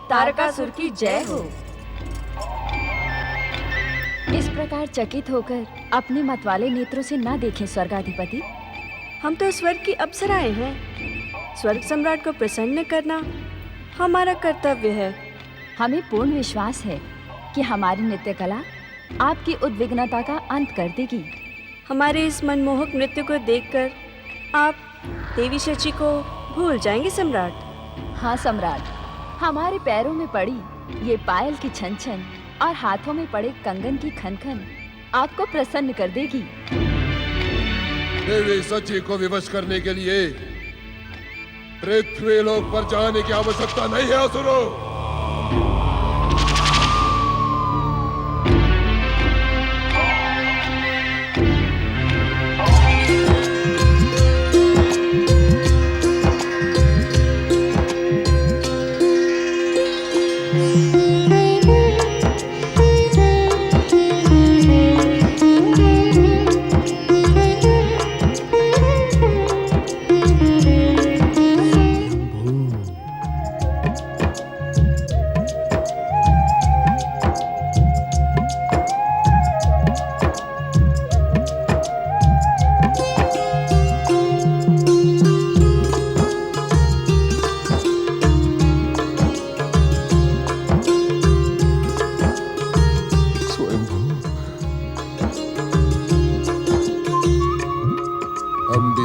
तारकासुर की जय हो। इस प्रकार चकित होकर अपने मतवाले नेत्रों से ना देखें स्वर्गाधिपति। हम तो स्वर्ग की अप्सराएं हैं। स्वर्ग सम्राट को प्रसन्न करना हमारा कर्तव्य है। हमें पूर्ण विश्वास है कि हमारी नृत्य कला आपकी उद्विग्नता का अंत कर देगी। हमारे इस मनमोहक नृत्य को देखकर आप देवी शची को भूल जाएंगे सम्राट। हाँ सम्राट, हमारे पैरों में पड़ी ये पायल की छन छन और हाथों में पड़े कंगन की खन खन आपको प्रसन्न कर देगी। देवी शची को विवश करने के लिए पृथ्वी लोक पर जाने की आवश्यकता नहीं है असुरों।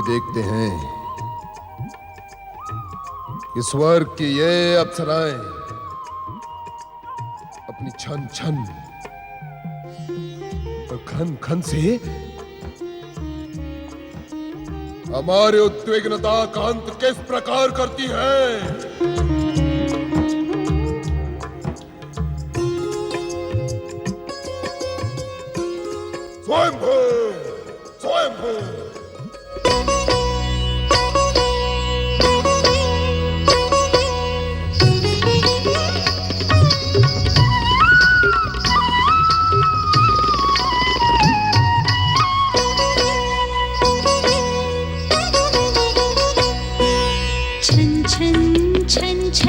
देखते हैं कि स्वर्ग की ये अप्सराएं अपनी छन छन और खन खन से हमारे उद्विग्नता का अंत किस प्रकार करती हैं। स्वयंभू, स्वयंभू। छन छन छन छन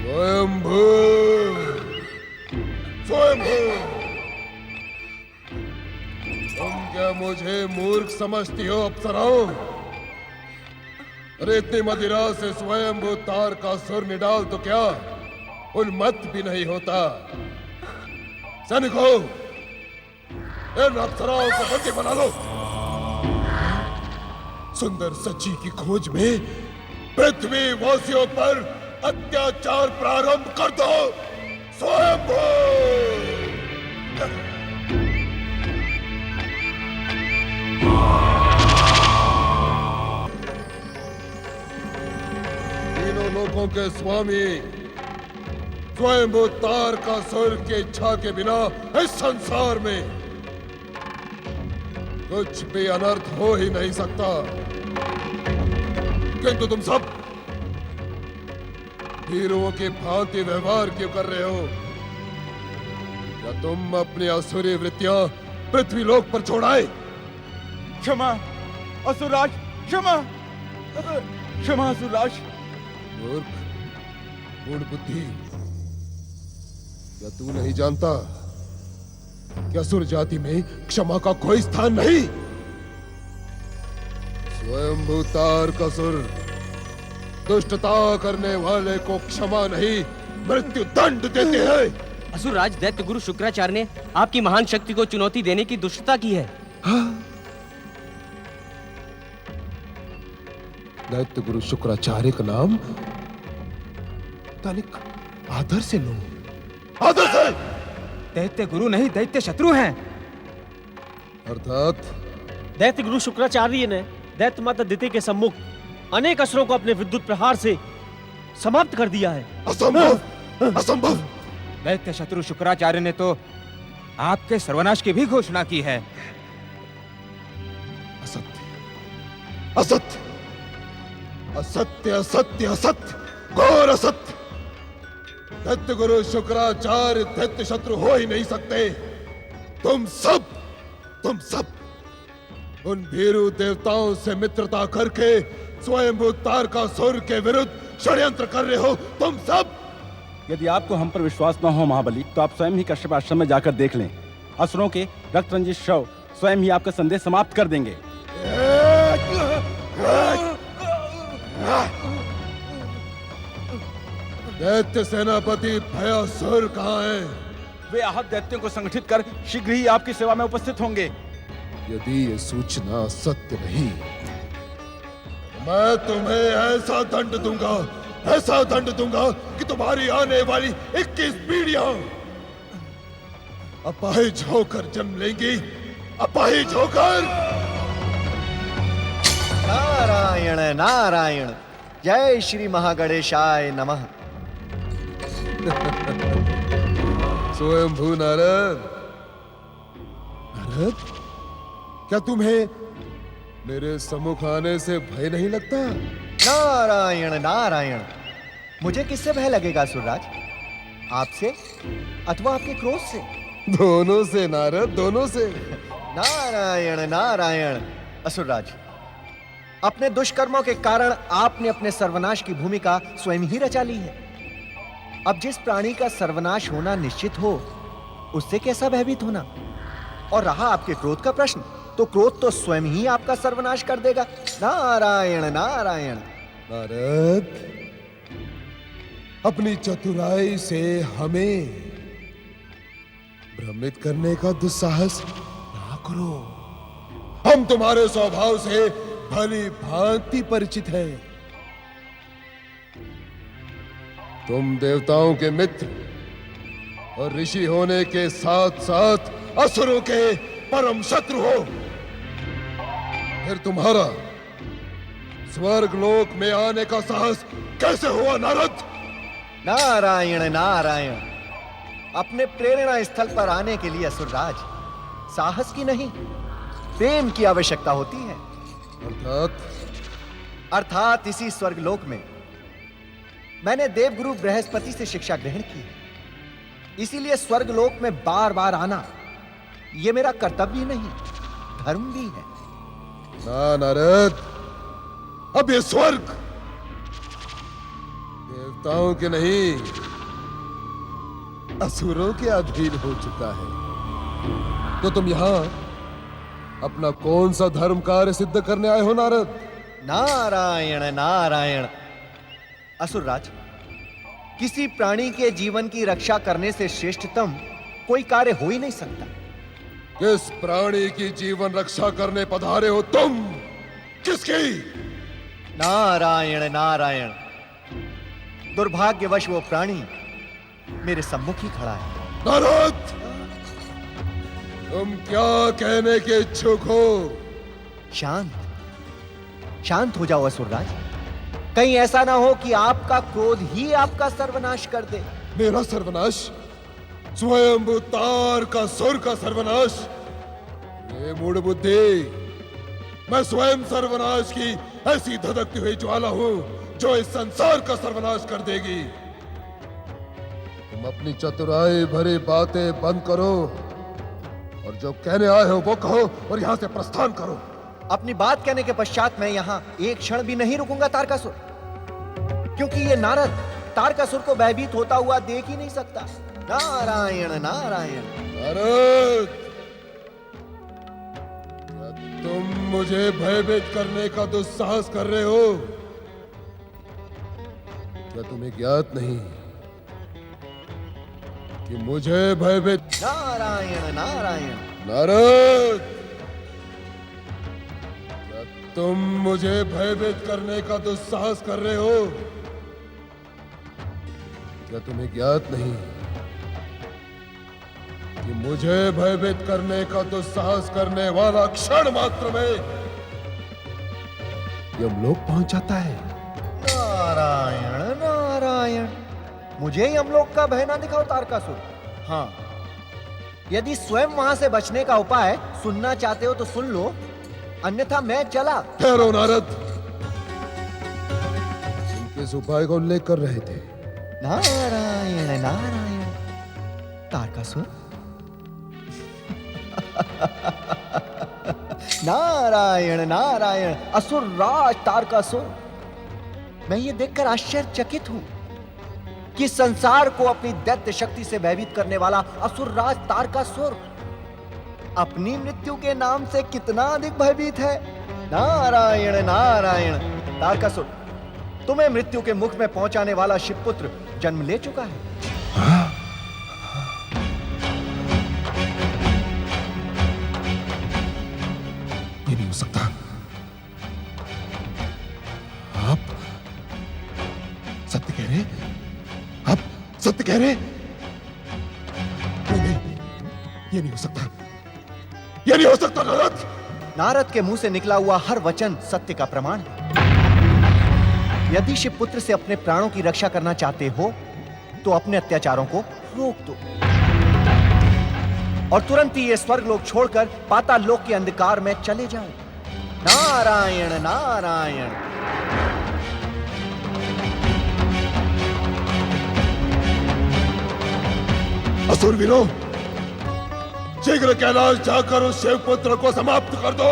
स्वयंभू, स्वयंभू, तुम क्या मुझे मूर्ख समझती हो अप्सराओं? अरे इतनी मदिरा से स्वयंभू तार का सुर निडाल तो क्या उन्मत्त भी नहीं होता। सैनिकों, इन अप्सराओं को बंदी बना लो। सुंदर सची की खोज में पृथ्वी वासियों पर अत्याचार प्रारंभ कर दो। स्वयंभू! तीनों लोकों के स्वामी स्वयंभू तार का सुर की इच्छा के बिना इस संसार में कुछ भी अनर्थ हो ही नहीं सकता। किंतु तुम सब हीरों की भांति व्यवहार क्यों कर रहे हो? क्या तुम अपनी असुरी वृत्तियां पृथ्वी लोक पर छोड़ाए? क्षमा असुरराज, क्षमा, क्षमा असुरराज। मूर्ख, मूढ़ बुद्धि, क्या तू नहीं जानता कि असुर जाति में क्षमा का कोई स्थान नहीं? स्वयंभू तार का सुर दुष्टता करने वाले को क्षमा नहीं मृत्यु दंड देते हैं। असुरराज, दैत्य गुरु शुक्राचार्य ने आपकी महान शक्ति को चुनौती देने की दुष्टता की है। हाँ? दैत्य गुरु शुक्राचार्य का नाम तनिक आदर से लो, आदर से। दैत्य गुरु नहीं, दैत्य शत्रु हैं। अर्थात दैत्य गुरु शुक्राचार्य ने दैत्य माता दिति के सम्मुख अनेक असुरों को अपने विद्युत प्रहार से समाप्त कर दिया है। असंभव, असंभव। दैत्य शत्रु शुक्राचार्य ने तो आपके सर्वनाश की भी घोषणा की है। असत्य, असत्य, असत्य, असत्य, असत्य, घोर असत्य। दैत्य गुरु शुक्राचार्य दैत्य शत्रु हो ही नहीं सकते। तुम सब उन भीरू देवताओं से मित्रता करके स्वयंभू तार का सुर के विरुद्ध षड्यंत्र कर रहे हो। तुम सब। यदि आपको हम पर विश्वास न हो महाबली, तो आप स्वयं ही कश्यप आश्रम में जाकर देख लें। असुरों के रक्त रंजित शव स्वयं ही आपका संदेश समाप्त कर देंगे। दैत्य सेनापति भयासुर कहाँ है? वे आहत दैत्यों को संगठित कर शीघ्र ही आपकी सेवा में उपस्थित होंगे। यदि ये सूचना सत्य नहीं, मैं तुम्हें ऐसा दंड दूंगा, ऐसा दंड दूंगा कि तुम्हारी आने वाली 21 पीढ़ियां अपाहिज होकर जन्म लेंगी, अपाहिज होकर। नारायण नारायण, जय श्री महागणेशाय नमः। स्वयंभू नारद, नारद, क्या तुम्हें मेरे सम्मुख आने से भय नहीं लगता? नारायण नारायण, मुझे किससे भय लगेगा असुरराज? आपसे अथवा आपके क्रोध से? दोनों से नारद, दोनों से। नारायण नारायण। असुरराज, अपने दुष्कर्मों के कारण आपने अपने सर्वनाश की भूमिका स्वयं ही रचा ली है। अब जिस प्राणी का सर्वनाश होना निश्चित हो, उससे कैसा भयभीत होना? और रहा आपके क्रोध का प्रश्न, तो क्रोध तो स्वयं ही आपका सर्वनाश कर देगा। नारायण नारायण। नारद, अपनी चतुराई से हमें भ्रमित करने का दुस्साहस ना करो। हम तुम्हारे स्वभाव से भली भांति परिचित हैं। तुम देवताओं के मित्र और ऋषि होने के साथ साथ असुरों के परम शत्रु हो। फिर तुम्हारा स्वर्ग लोक में आने का साहस कैसे हुआ नारद? नारायण नारायण। अपने प्रेरणा स्थल पर आने के लिए असुरराज साहस की नहीं, प्रेम की आवश्यकता होती है। अर्थात इसी स्वर्गलोक में मैंने देवगुरु बृहस्पति से शिक्षा ग्रहण की है। इसीलिए स्वर्गलोक में बार बार आना यह मेरा कर्तव्य नहीं, धर्म भी है। ना नारद, अब ये स्वर्ग देवताओं के नहीं असुरों के अधीन हो चुका है। तो तुम यहां अपना कौन सा धर्म कार्य सिद्ध करने आए हो नारद? नारायण नारायण। असुरराज, किसी प्राणी के जीवन की रक्षा करने से श्रेष्ठतम कोई कार्य हो ही नहीं सकता। किस प्राणी की जीवन रक्षा करने पधारे हो तुम? किसकी? नारायण नारायण। दुर्भाग्यवश वो प्राणी मेरे सम्मुख ही खड़ा है। नारद, तुम क्या कहने के इच्छुक हो? शांत शांत हो जाओ असुरराज। कहीं ऐसा ना हो कि आपका क्रोध ही आपका सर्वनाश कर दे। मेरा सर्वनाश? स्वयं तारकासुर का सर्वनाश? ये मूढ़ बुद्धि, मैं स्वयं सर्वनाश की ऐसी धधकती हुई ज्वाला हूं जो इस संसार का सर्वनाश कर देगी। तुम अपनी चतुराई भरी बातें बंद करो और जो कहने आए हो वो कहो और यहां से प्रस्थान करो। अपनी बात कहने के पश्चात मैं यहां एक क्षण भी नहीं रुकूंगा तारकासुर, क्योंकि ये नारद तारकासुर को भयभीत होता हुआ देख ही नहीं सकता। नारायण नारायण। नारद, क्या तुम मुझे भयभीत करने का दुस्साहस कर रहे हो? क्या तुम्हें ज्ञात नहीं कि मुझे भयभीत? नारायण नारायण। नारद, क्या तुम मुझे भयभीत करने का दुस्साहस कर रहे हो? क्या तुम्हें ज्ञात नहीं कि मुझे भयभीत करने का दुस्साहस करने वाला क्षण मात्र में यमलोक पहुंच जाता है? नारायण नारायण। मुझे यमलोक का भय ना दिखाओ तारकासुर। हाँ, यदि स्वयं वहां से बचने का उपाय सुनना चाहते हो तो सुन लो, अन्यथा मैं चला। ठहरो नारद, तुम किस उपाय का उल्लेख कर रहे थे? नारायण नारायण। तारकासुर नारायण नारायण। असुर राज तारकासुर, मैं ये देखकर आश्चर्यचकित हूं कि संसार को अपनी दैत्य शक्ति से भयभीत करने वाला असुर राज तारकासुर अपनी मृत्यु के नाम से कितना अधिक भयभीत है। नारायण नारायण। तारकासुर, तुम्हें मृत्यु के मुख में पहुंचाने वाला शिवपुत्र जन्म ले चुका है। ये नहीं हो सकता। आप सत्य कह रहे? आप सत्य कह रहे? नहीं, ये नहीं हो सकता। ये नहीं हो सकता नारद। नारद के मुंह से निकला हुआ हर वचन सत्य का प्रमाण है। यदि शिवपुत्र से अपने प्राणों की रक्षा करना चाहते हो तो अपने अत्याचारों को रोक दो और तुरंत ही ये स्वर्ग लोक छोड़कर पाताल लोक के अंधकार में चले जाओ। नारायण नारायण। असुरवीरों, शीघ्र कैलाश जाकर उस शिवपुत्र को समाप्त कर दो।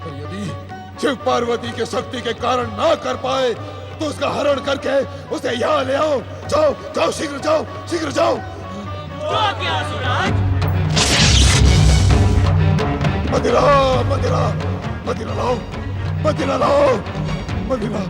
और यदि शिव पार्वती के शक्ति के कारण ना कर पाए तो उसका हरण करके उसे यहां ले आओ। जाओ जाओ, शीघ्र जाओ, शीघ्र जाओ। मदिरा मदिरा मदिरा लाओ, मदिरा लाओ, मदिरा।